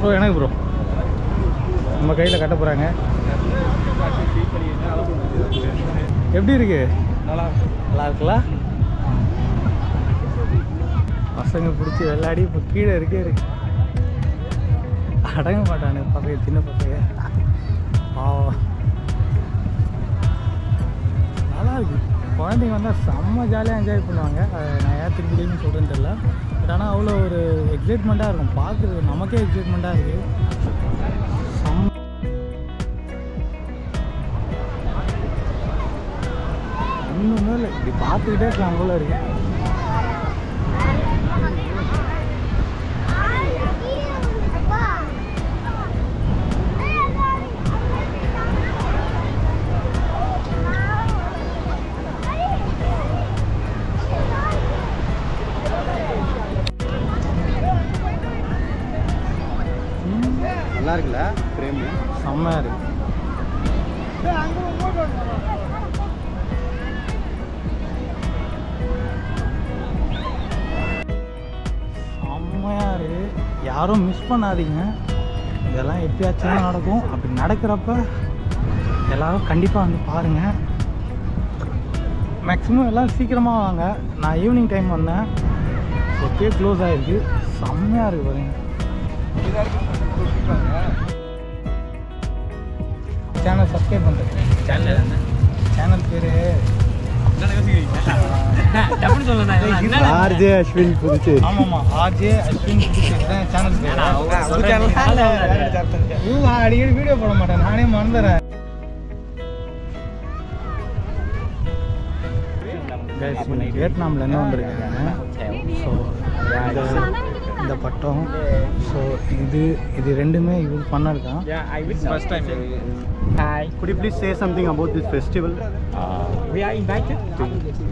Bro எனக்கு bro நம்ம கையில் கட்ட போகிறாங்க. எப்படி இருக்கு? நல்லா இருக்குல்ல? பசங்க பிடிச்சி விளையாடி இப்போ கீழே இருக்கு அடங்க மாட்டானு பசங்க, சின்ன பசங்க. நல்லா இருக்கு. குழந்தைங்க வந்தால் செம்ம ஜாலியாக என்ஜாய் பண்ணுவாங்க. நான் ஏன் திருப்பின்னு சொல்கிறேன்னு தெரியல. பட் ஆனால் அவ்வளோ ஒரு எக்ஸைட்மெண்ட்டாக இருக்கும் பார்க்குறது. நமக்கே எக்ஸைட்மெண்ட்டாக இருக்குது. இன்னுமே இல்லை, இப்படி பார்த்துக்கிட்டே இருக்கலாம் போல இருக்கு. நல்லா இருக்குல்ல? ஃப்ரேம் செம்மையாக இருக்கு. செம்மையாக இருக்கு. யாரும் மிஸ் பண்ணாதீங்க. இதெல்லாம் எப்பயாச்சும் நடக்கும். அப்படி நடக்கிறப்ப எல்லோரும் கண்டிப்பாக வந்து பாருங்கள். மேக்ஸிமம் எல்லாம் சீக்கிரமாக வாங்க. நான் ஈவினிங் டைம் வந்தேன், ஒப்பே க்ளோஸ் ஆகிருக்கு. செம்மையாக இருக்குது பாருங்க. சேனல் சப்ஸ்கிரைப் பண்ணுறேன். சேனல் பேர் ஆர்ஜே அஸ்வின் புதுச்சேரி. ஆமாம்மா, ஆர்ஜே அஸ்வின் புதுச்சேரி தான் சேனல் பேர். அடிக்கடி வீடியோ போட மாட்டேன், நானே மறந்துடுறேன். வியட்நாம்லேருந்து வந்திருக்காங்க. ஸோ இந்த பட்டம், ஸோ இது ரெண்டுமே இவர் பண்ணது தான். First time. Hi. Could you please say something about this festival? We are invited to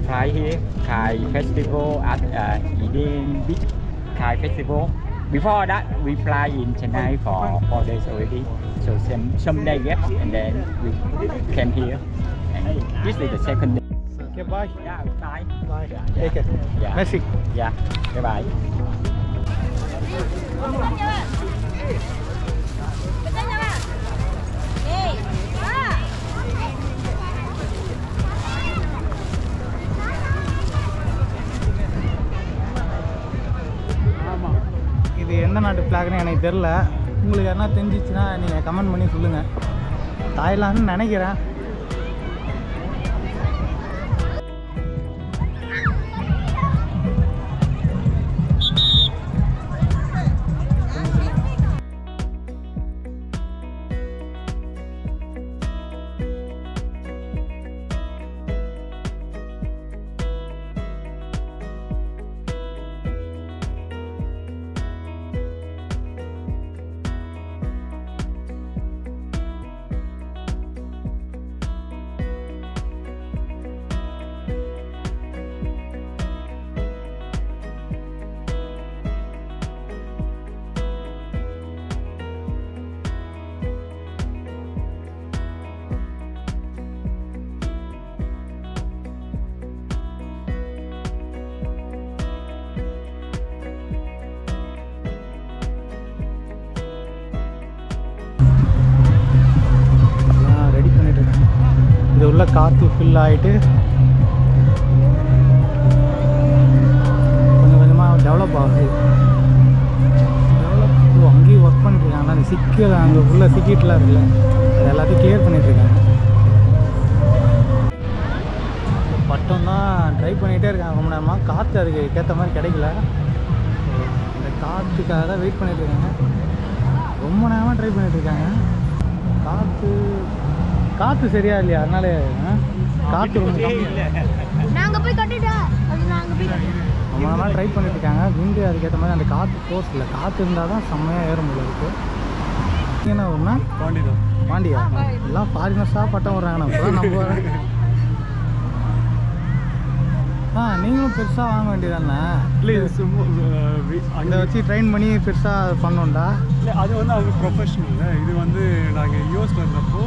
fly here, Khai Festival at Eden Beach Khai Festival. Before that, we fly in Chennai for 4 days already. So some day yes, and then we came here. And this is the second day. Okay, bye. Yeah, bye. Bye. Yeah. Take care. Yeah. Merci. Yeah. Bye bye. இது எந்த நாட்டு ஃப்ளாக்னு எனக்கு தெரில. உங்களுக்கு யாருன்னா தெரிஞ்சிச்சுன்னா நீங்கள் comment பண்ணி சொல்லுங்கள். தாய்லாந்துன்னு நினைக்கிறேன். இது உள்ள காற்று ஃபில் ஆகிட்டு கொஞ்சம் கொஞ்சமாக டெவலப் ஆகுது. டெவலப் அங்கேயும் ஒர்க் பண்ணிட்டுருக்காங்க. அந்த சிக்கல் அங்கே உள்ள சிக்கிட்டுலாம் இருக்குல்ல, அது எல்லாத்தையும் கிளியர் பண்ணிகிட்ருக்காங்க. பட்டம் தான் ட்ரை பண்ணிகிட்டே இருக்காங்க ரொம்ப நேரமாக. காற்று அதுக்கு ஏற்ற மாதிரி கிடைக்கல. இந்த காற்றுக்காக தான் வெயிட் பண்ணிகிட்ருக்காங்க. ரொம்ப நேரமாக ட்ரை பண்ணிகிட்ருக்காங்க. காற்று சரியா இல்லையா, அதனால காற்று ரொம்ப ரொம்ப நேரமாக ட்ரை பண்ணிட்டு இருக்காங்க. விண்டு அதுக்கேற்ற மாதிரி அந்த காற்று ஃபோர்ஸ் இல்லை. காற்று இருந்தால் தான் செம்மையாக ஏற முடியல இருக்குது. என்ன ஒன்றா பாண்டியா எல்லாம் ஃபாரினர்ஸாக பட்டம் விட்றாங்க. நம்ம நீங்களும் பெருசாக வாங்க வேண்டியதானே? இல்லை அதை வச்சு ட்ரெயின் பண்ணி பெருசாக பண்ணோண்டா? இல்லை, அது வந்து அவங்க ப்ரொஃபஷனல். இது வந்து நாங்கள் யூஎஸில் இருந்தப்போ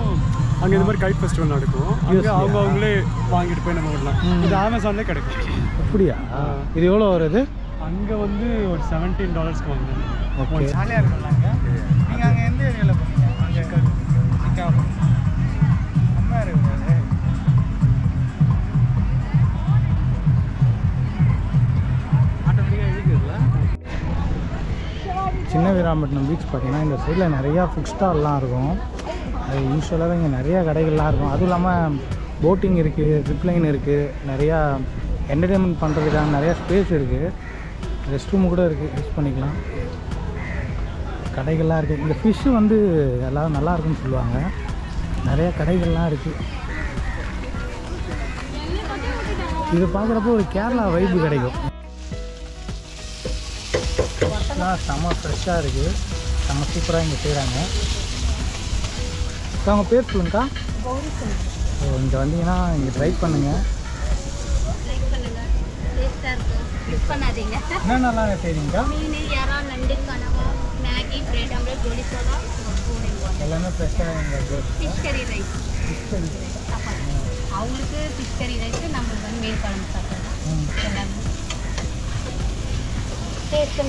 அங்கே இந்த மாதிரி கைட் ஃபெஸ்டிவல் நடக்கும். அங்கே அவங்களே வாங்கிட்டு போய் நம்ம விடலாம். இது அமேசான்லேயே கிடைக்கும். அப்படியா? இது எவ்வளோ வருது? அங்கே வந்து ஒரு $17 வாங்கினேன். ஓகே ஜாலியாக இருக்கும்ல அங்கே. நீங்கள் அங்கே எந்த ஏரியாவில் போனீங்க? அங்கே சிக்காகோ செம்மையாக இருக்குது. ஆட்டோமேட்டிக்காக இருக்குதுல்ல. சின்ன வீராம்பட்டினம் பீச் பார்த்தீங்கன்னா இந்த சைடில் நிறையா ஃபுட் ஸ்டால்லாம் இருக்கும். அது யூஸ்வலாகவே இங்கே நிறையா கடைகள்லாம் இருக்கும். அதுவும் இல்லாமல் போட்டிங் இருக்குது, ஜிப்லைன் இருக்குது, நிறையா என்டர்டெயின்மெண்ட் பண்ணுறதுக்கான நிறையா ஸ்பேஸ் இருக்குது. ரெஸ்ட் ரூம் கூட இருக்குது, யூஸ் பண்ணிக்கலாம். கடைகள்லாம் இருக்குது. இந்த ஃபிஷ்ஷு வந்து எல்லோரும் நல்லா இருக்குன்னு சொல்லுவாங்க. நிறையா கடைகள்லாம் இருக்குது. இது பார்க்குறப்போ ஒரு கேரளா வைப்பு கிடைக்கும். செம்ம ஃப்ரெஷ்ஷாக இருக்குது, செம்ம சூப்பராக இங்கே செய்கிறாங்க. அவங்க பேர் சொல்லுங்கக்கா. ஸோ இங்கே வந்தீங்கன்னா இங்கே ட்ரை பண்ணுங்கள். என்னென்னலாம் செய்றீங்கக்கா? எல்லாமே ஃப்ரெஷ்ஷாக எங்களுக்கு ஃபிஷ் கறி ரைஸ். அவங்களுக்கு ஃபிஷ் கறி ரைஸ், நம்மளுக்கு வந்து மீன் குழம்பு சாப்பிடலாம். எல்லாமே டேஸ்ட்டு